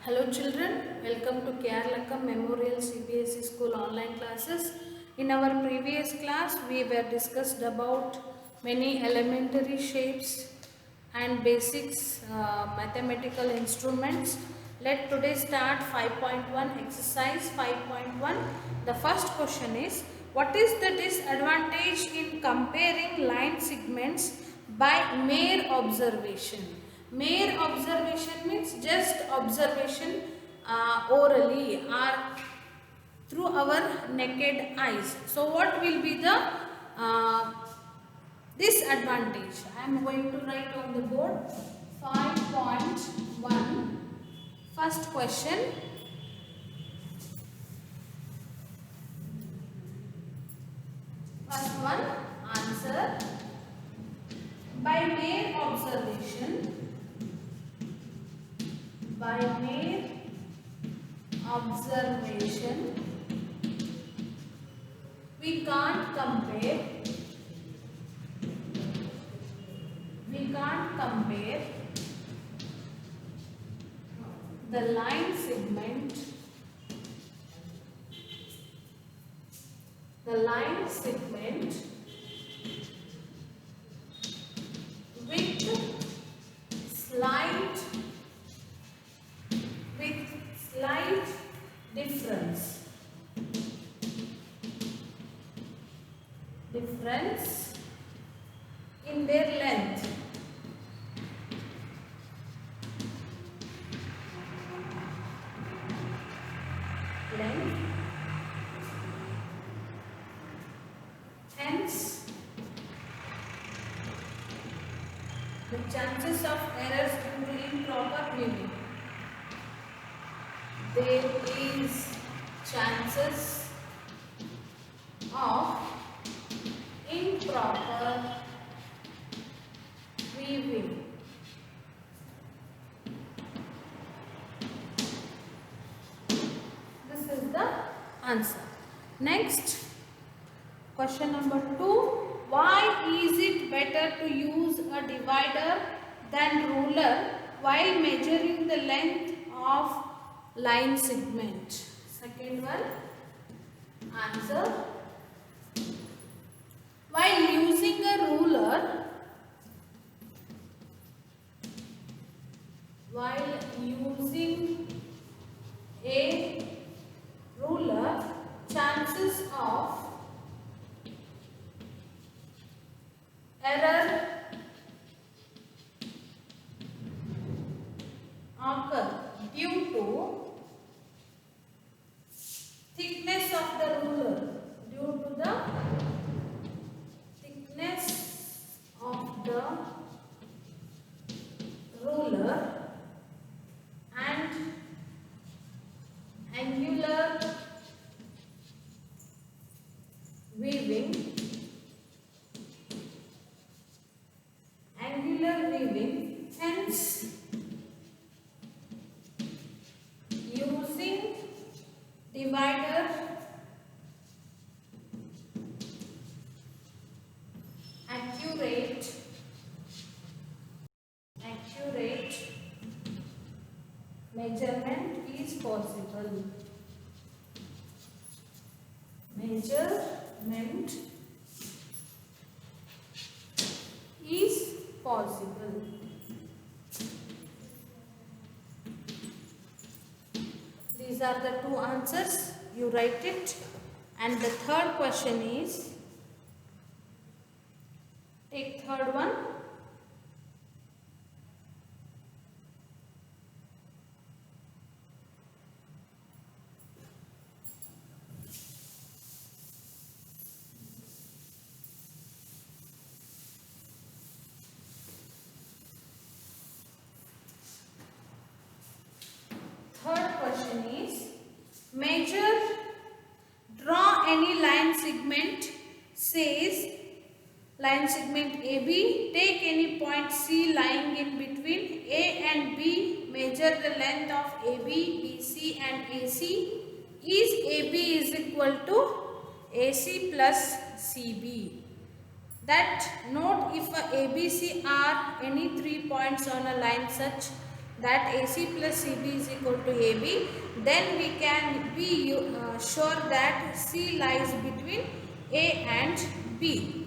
Hello children, welcome to Keralakam Memorial CBSE School online classes. In our previous class, we were discussed about many elementary shapes and basics mathematical instruments. Let today start 5.1 exercise 5.1. The first question is, what is the disadvantage in comparing line segments by mere observation? Mere observation means just observation orally or through our naked eyes. So what will be the disadvantage? I am going to write on the board 5.1. First question. First one, answer. By mere observation, we can't compare the line segment with slight difference in their length. Hence, the chances of errors due to improper viewing. There is chances of improper viewing. This is the answer. Next, question number 2. Why is it better to use a divider than ruler while measuring the length of line segment? Second one, answer. While using a ruler, chances of error occur due to thickness of the ruler, and angular weaving. Hence, using divider accurate measurement is possible. These are the two answers. You write it. And the third question is, take third one. Draw any line segment, says line segment AB. Take any point C lying in between A and B. Measure the length of AB, BC and AC. Is AB is equal to AC plus CB. That note, if ABC are any 3 points on a line such that AC plus CB is equal to AB, then we can be sure that C lies between A and B.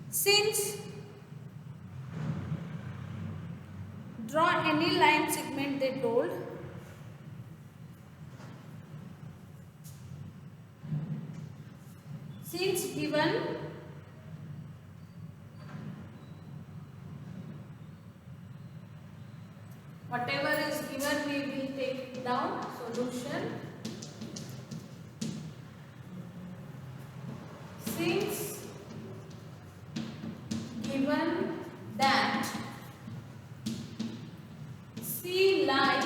Since draw any line segment, they told. Since given whatever is given, we will take down solution. Since given that C lie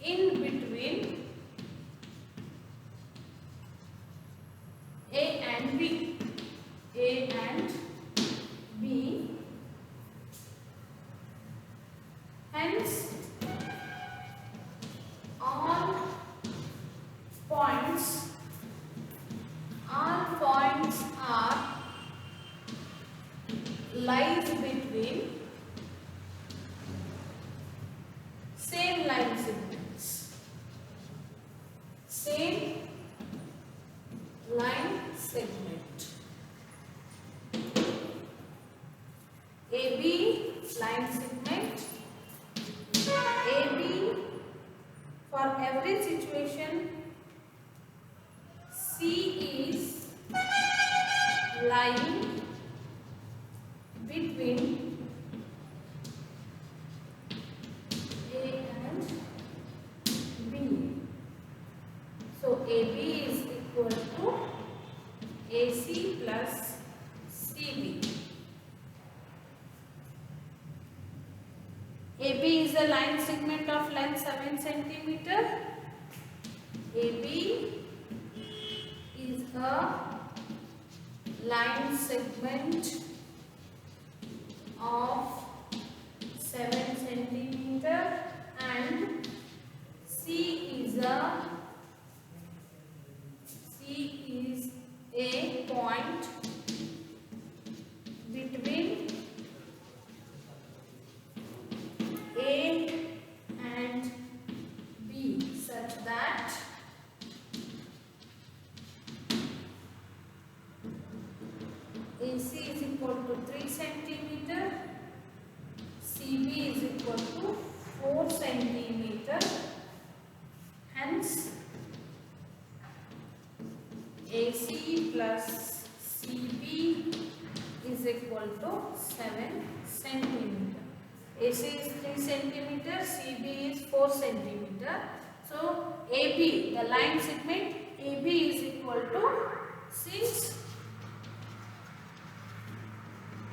in between A and B, A and B, hence all points are lies between same line segments. Same line segment. AB line segment. AB, for every situation, C is lying between A and B. So AB is equal to AC plus CB. AB is a line segment of length 7 centimeter. AB is a line segment of 7 centimeter and C is a point between A and B such that AC is equal to 3 centimeter, CB is equal to 4 centimeter, hence AC plus CB is equal to 7 centimeter. AC is 3 centimeter, CB is 4 centimeter. So AB, the line segment AB is equal to, since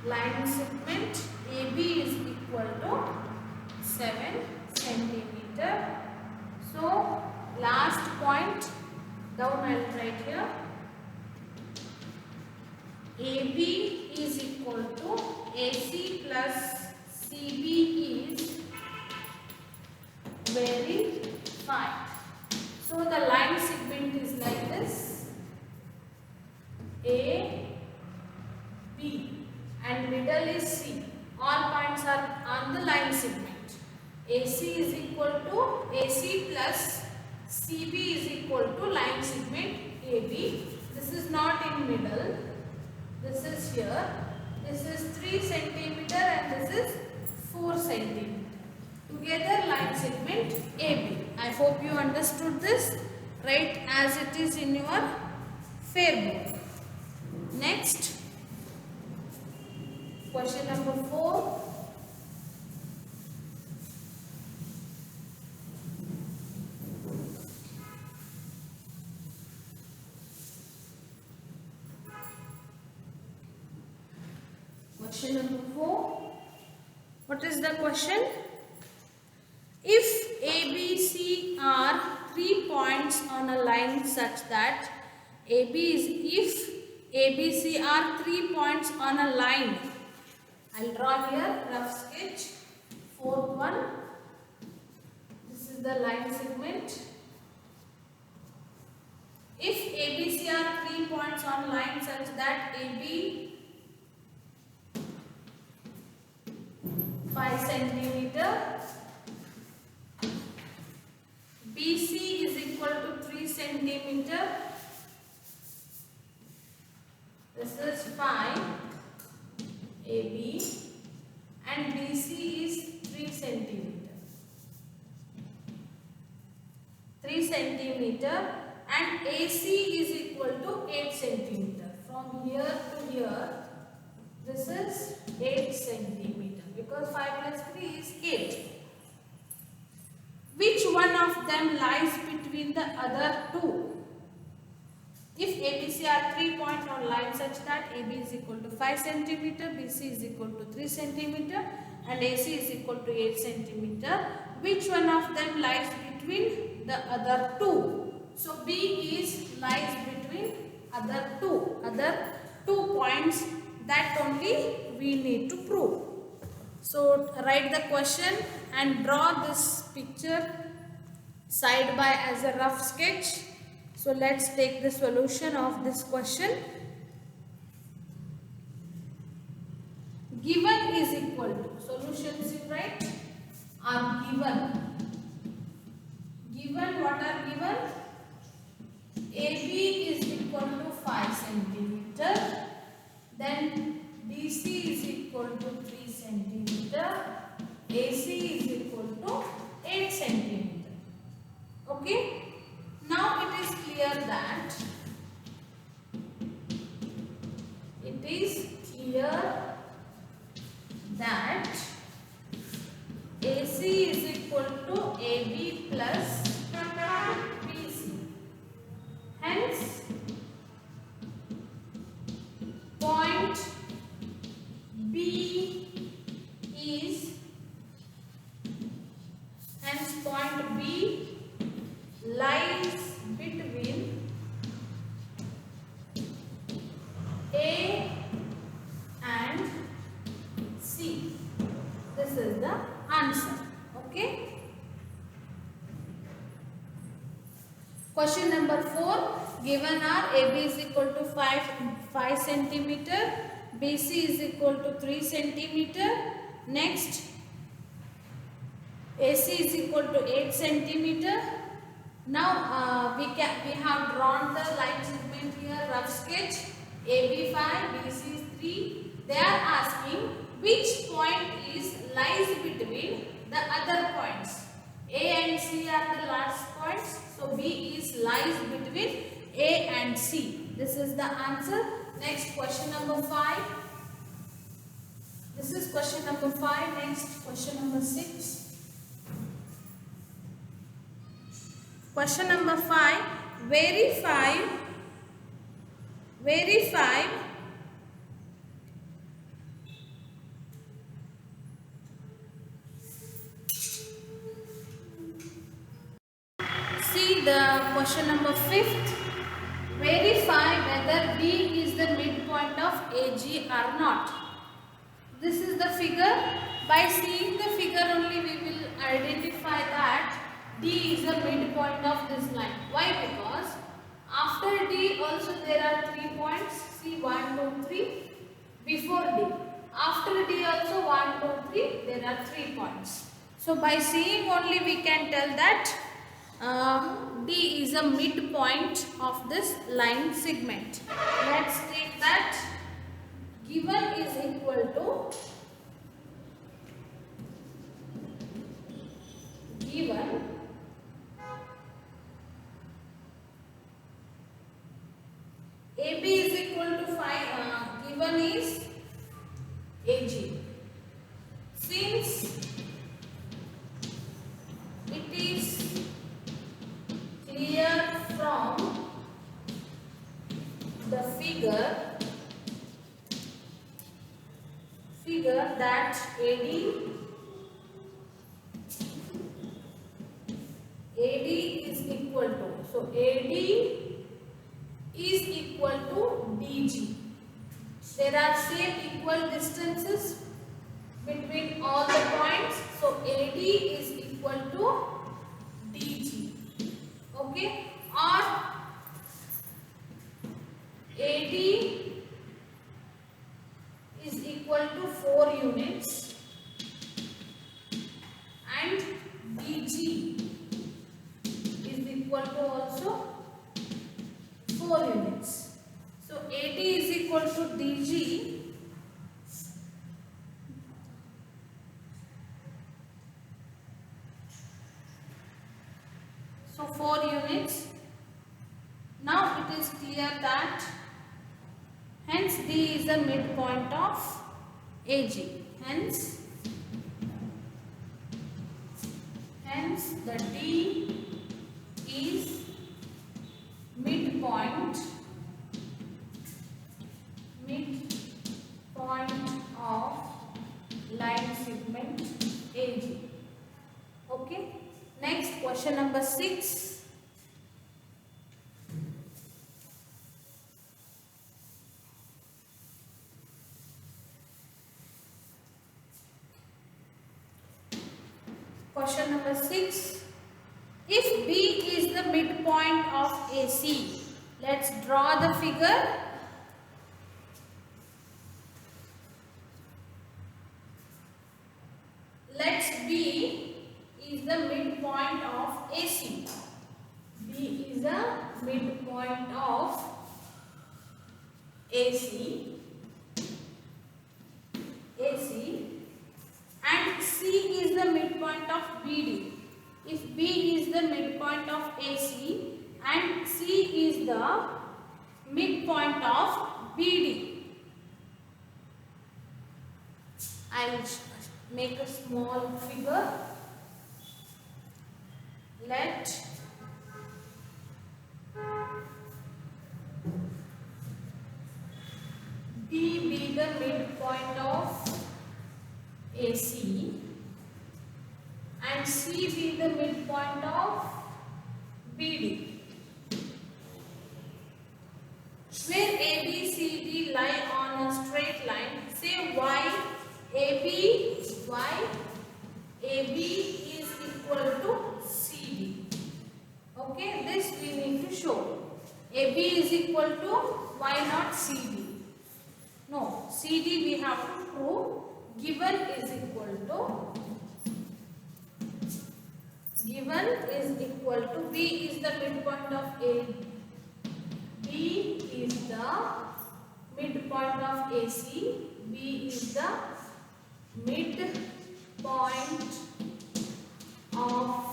line segment AB is equal to 7 centimeter. So last point down I will write here. AB is equal to AC plus CB is verified. So the line segment is like this, A, B, and middle is C. All points are on the line segment. AC is equal to AC plus CB is equal to line segment AB. This is not in middle. This is here. This is 3 centimeter and this is 4 centimeter. Together line segment AB. I hope you understood this. Write as it is in your fair book. Next, question number 4. Question number 4. What is the question? If ABC are 3 points on a line such that if ABC are 3 points on a line, I'll draw here rough sketch. Fourth one. This is the line segment. If ABC are 3 points on line such that AB 5 centimeter centimeter. This is 5 AB and BC is 3 centimeter. 3 centimeter and AC is equal to 8 centimeter. From here to here, this is 8 centimeter because 5 plus 3 is 8. Which one of them lies between the other two? If ABC are 3-point on line such that AB is equal to 5 centimeter, BC is equal to 3 centimeter and AC is equal to 8 centimeter, which one of them lies between the other two? So B is lies between other two points. That only we need to prove. So write the question and draw this picture side by as a rough sketch. So let's take the solution of this question. Given is equal to, solutions you write are given. Given, what are given? AB is equal to 5 centimeter. Then BC is equal to 3 centimeter. AC is equal to 8 centimeter. Okay. Now it is clear that AC is equal to AB plus BC. Hence, point B lies between A and C. This is the answer. Okay. Question number 4. Given are AB is equal to 5 centimeter, BC is equal to 3 centimeter. Next, AC is equal to 8 centimeter. Now we have drawn the line segment here, rough sketch. AB 5, BC is 3. They are asking which point lies between the other points. A and C are the last points. So B lies between A and C. This is the answer. Next, question number 5. This is question number 5. Next, question number 6. Question number 5. Verify see the question number 5th. Verify whether B is the midpoint of AG or not. This is the figure. By seeing the figure only we will identify that D is the midpoint of this line. Why? Because after D also there are 3 points. See 1, 2, 3 before D. After D also 1, 2, 3 there are 3 points. So by seeing only we can tell that D is a midpoint of this line segment. Let's take that. Given is equal to given AB is equal to 5. Given is AG. Since it is clear from the figure that AD is equal to, so AD is equal to DG. There are same equal distances between all the points, so AD is equal to DG. Okay, or AD is equal to 4 units and DG is equal to also So 4 units. Now it is clear that hence D is the midpoint of AG. Hence the D is midpoint of line segment AG. Okay. Next, question number 6. Question number 6. If B is the midpoint of AC, let's draw the figure. Let's B is the midpoint of AC. B is the midpoint of AC. And C is the midpoint of BD. If B is the midpoint of AC and C is the midpoint of BD, I will make a small figure. Let B be the midpoint of AC and C be the midpoint of BD, where ABCD lie on a straight line. Say AB is equal to CD. Okay, this we need to show. AB is equal to, why not CD? No, CD we have to prove. Given is equal to B is the midpoint of A. B is the midpoint of AC. B is the midpoint of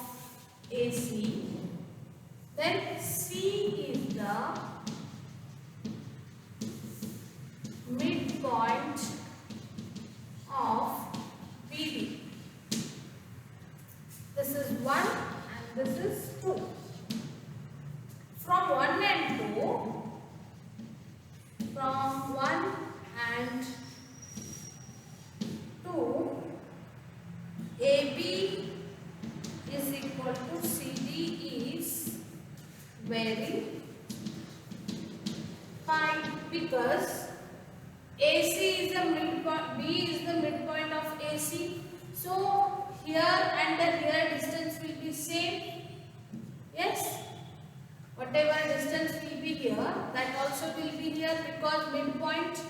AC. Then C is the midpoint of BD. This is 1 and this is 2. From 1 and 2, AB is equal to CD is very fine, because AC is the midpoint, B is the midpoint of AC. So here and here distance will be same. Yes, whatever distance will be here, that also will be here, because midpoint,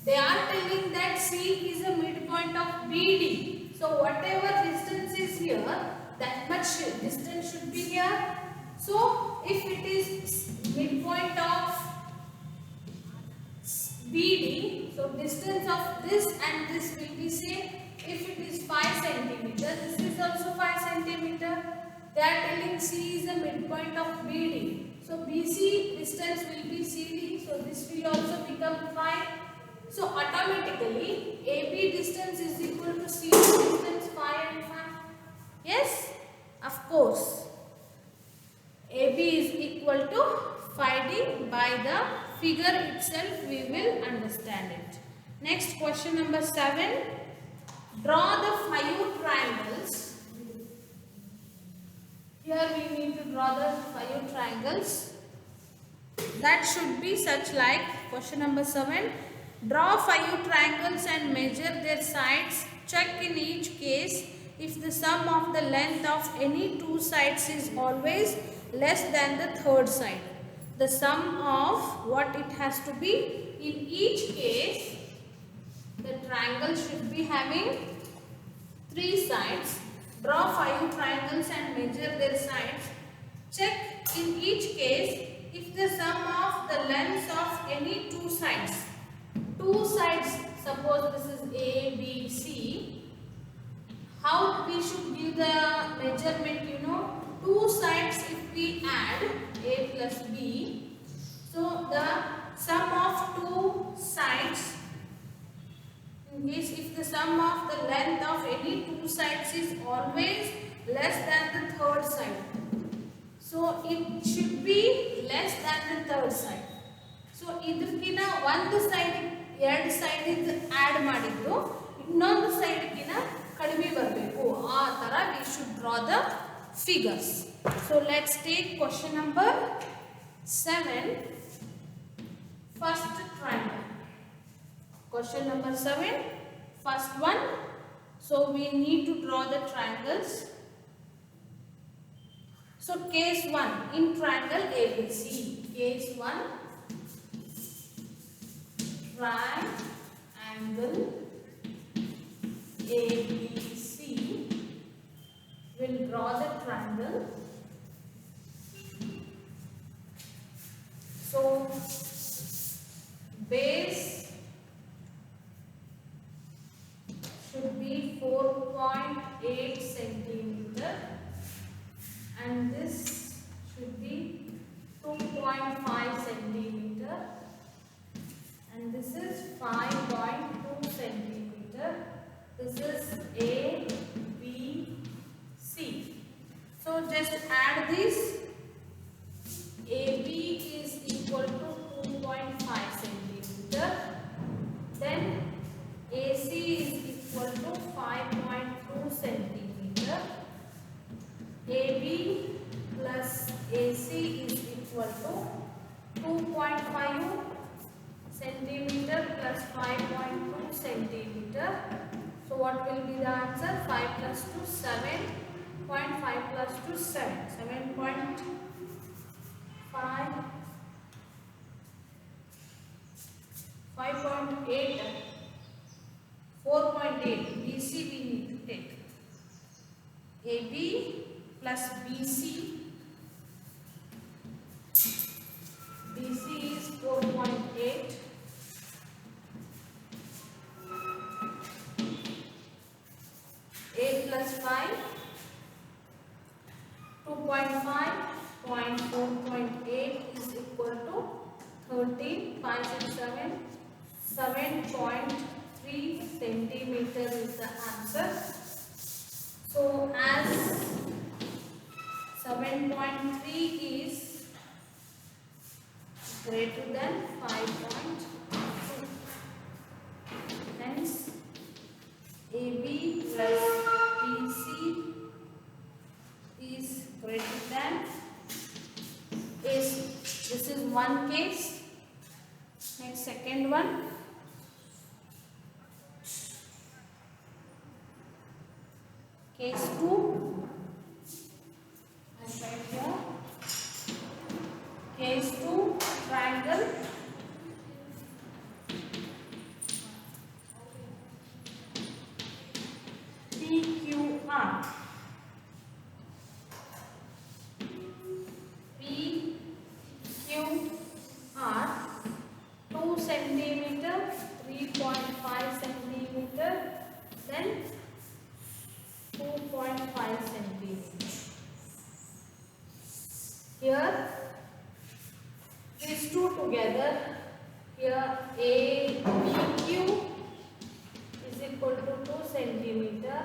they are telling that C is a midpoint of BD. So whatever distance is here, that much distance should be here. So if it is midpoint of BD, so distance of this and this will be same. If it is 5 cm, this is also 5 cm. They are telling C is the midpoint of BD. So BC distance will be CD. So this will also become 5. So automatically AB distance is equal to CD distance 5 and 5. Yes, of course. AB is equal to 5D. By the figure itself we will understand it. Next, question number 7. Draw the 5 triangles. Here we need to draw the 5 triangles. That should be such like, question number 7. Draw 5 triangles and measure their sides. Check in each case if the sum of the length of any two sides is always less than the third side. The sum of what it has to be. In each case, the triangle should be having 3 sides. Draw 5 triangles and measure their sides. Check in each case if the sum of the lengths of any two sides. Two sides, suppose this is A, B, C. How we should give the measurement, two sides if we add A plus B, so the sum of two sides, in case if the sum of the length of any two sides is always less than the third side, so it should be less than the third side. So ಇದಕ್ಕಿನ ಒಂದು side ಎರಡು side ಇದು add ಮಾಡಿದ್ದು ಇನ್ನೊಂದು ಸೈಡ್ಗಿನ ಕಡಿಮೆ ಬರಬೇಕು, ಆ ತರ we should draw the figures. So let's take question number 7, first triangle. Question number 7, first one. So we need to draw the triangles. So case 1 in triangle ABC. Case 1, triangle ABC. We'll draw the triangle. So base should be 4.8 centimeter and this should be 2.5 centimeter and this is 5.2 centimeter. This is A, B, C. So just add this. AB is equal to 2.5 centimeter. Then AC is equal to 5.2 centimeter. AB plus AC is equal to 2.5 centimeter plus 5.2 centimeter. So what will be the answer? 5 plus 2, 7. 0.5 plus 2, 7. 7.5. 5.8. 4.8. BC we need to take. AB plus BC. BC is 4.8. A plus 5, 2.5, 4.8 is equal to 13, 5 and 7, 7.3 centimeter is the answer. So as 7.3 is greater than 5.2, hence AB plus BC is greater than AC. This is one case. Next, second one. Case 2. I write here. Case 2, triangle. PQR. PQR 2 centimeter, 3.5 centimeter, then 2.5 centimeter. Here these two together, here APQ is equal to 2 centimeter,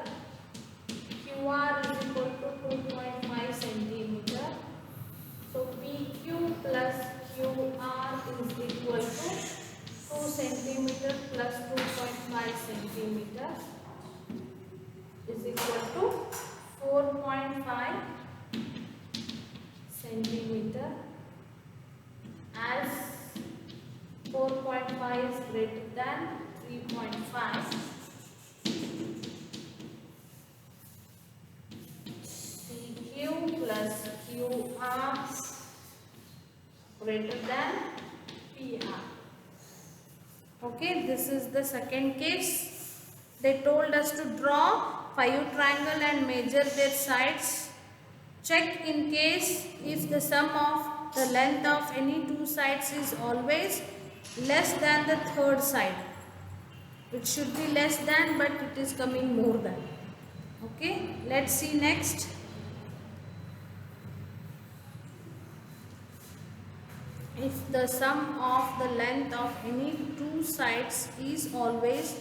QR is equal to 2.5 centimeter. So PQ plus QR is equal to 2 centimeter plus 2.5 centimeter is equal to 4.5 centimeter. As 4.5 is greater than 3.5, PQ plus QR greater than PR. Okay, this is the second case. They told us to draw 5 triangle and measure their sides. Check in case if the sum of the length of any two sides is always less than the third side. It should be less than, but it is coming more than. Okay, let's see next. if the sum of the length of any two sides is always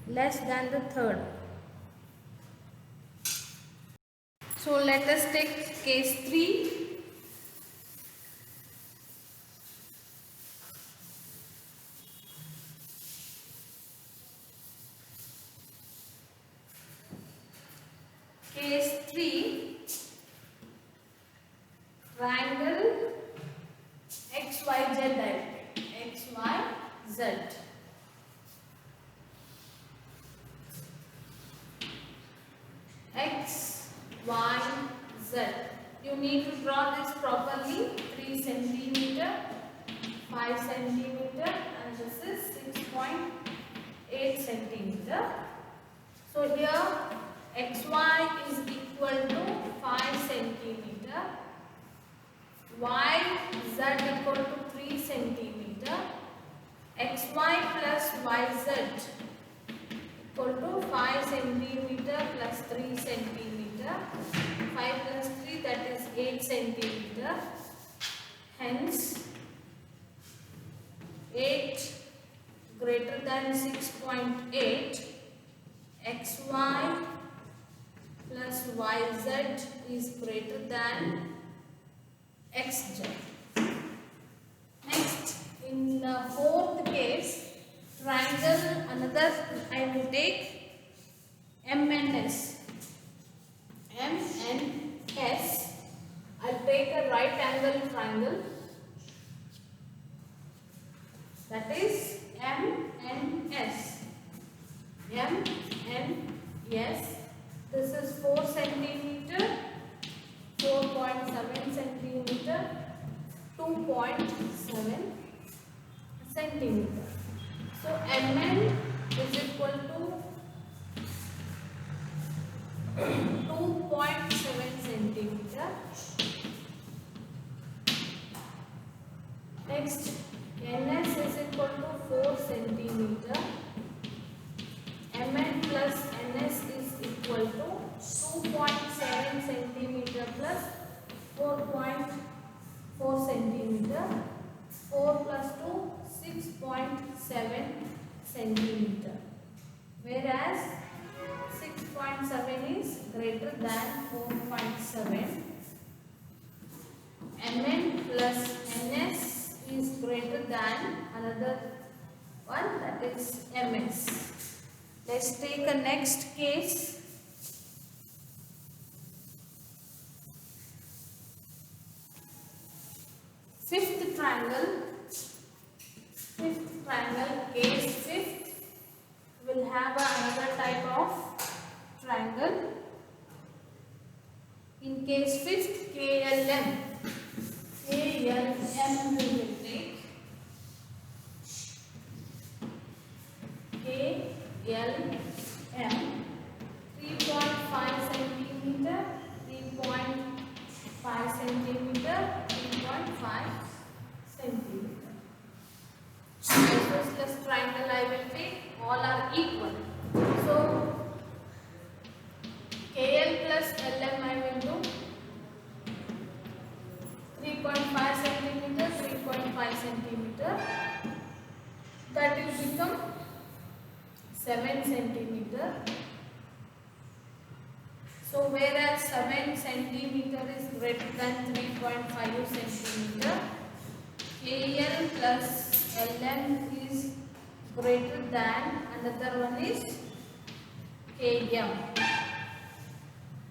less than the third. So let us take case 3. Case 3, triangle XYZ diagram. XYZ. X, Y, Z. You need to draw this properly. 3 centimeter, 5 centimeter, and this is 6.8 centimeter. So here XY is equal to 5 centimeter, YZ equal to 3 centimeter, XY plus YZ equal to 5 centimeter plus 3 centimeter, 5 plus 3 that is 8 centimeter, hence 8 greater than 6.8, XY plus YZ is greater than XZ. Next, in the fourth case, triangle, another I will take MNS. MNS. I'll take a right angle triangle, that is MNS. MNS. This is 4 centimeter, 4.7 centimeter, 2.7 centimeter. So MN is equal to 2.7 centimeter. Next, NS is equal to 4 centimeter. MN plus NS is equal to 2.7 centimeter plus 4.4 centimeter. 4 plus 2, 6.7 centimeter. Whereas 6.7 is greater than 4.7. MN plus NS is greater than another one, that is MS. Let's take a next case. Fifth triangle, case fifth, will have another type of triangle. In case fifth, KLM we will take. KLM 3.5 centimeter, 3.5 centimeter, 3.5 centimeter. Isosceles triangle I will take, all are equal. So KL plus LM I will do 3.5 centimeter, 3.5 centimeter. That will become 7 centimeter. So whereas 7 centimeter is greater than 3.5 centimeter, KL plus LM is greater than another one is KM.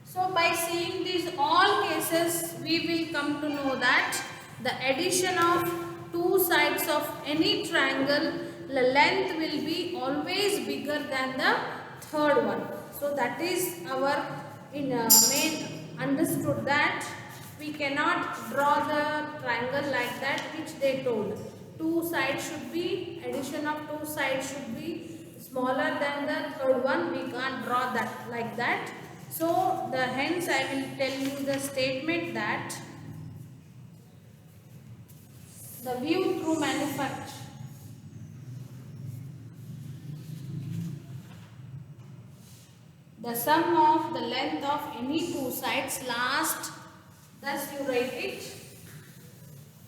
So by seeing these all cases, we will come to know that the addition of two sides of any triangle, the length will be always bigger than the third one. So that is our main understood that we cannot draw the triangle like that which they told. Two sides should be, addition of two sides should be smaller than the third one. We can't draw that like that. So hence I will tell you the statement that the view through manufacture. The sum of the length of any two sides last, thus you write it,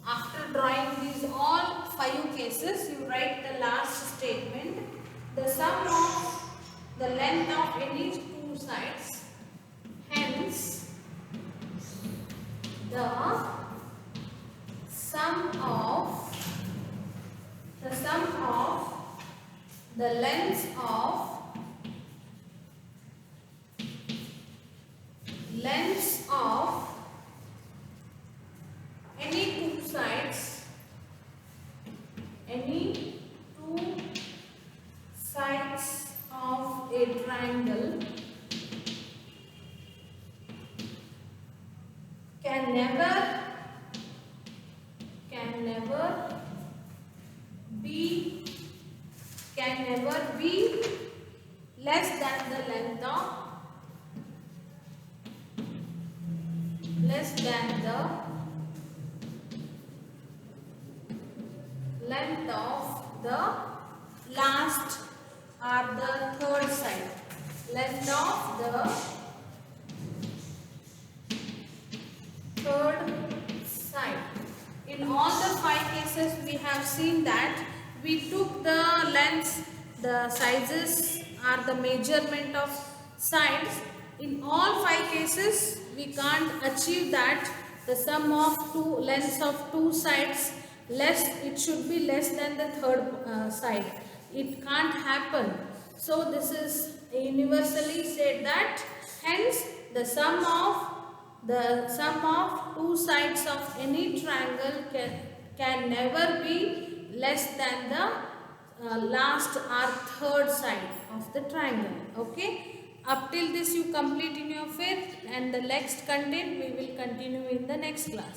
After drawing these all 5 cases, you write the last statement. The sum of the length of any two sides, hence the sum of the lengths of any two sides of a triangle can never be less than the length of the last or the third side. Length of the third side. In all the 5 cases we have seen that we took the lengths, the sizes are the measurement of sides. In all 5 cases we can't achieve that the sum of lengths of two sides it should be less than the third side. It can't happen. So this is universally said that hence the sum of two sides of any triangle can never be less than the last or third side of the triangle. Okay. Up till this you complete in your fifth, and the next content we will continue in the next class.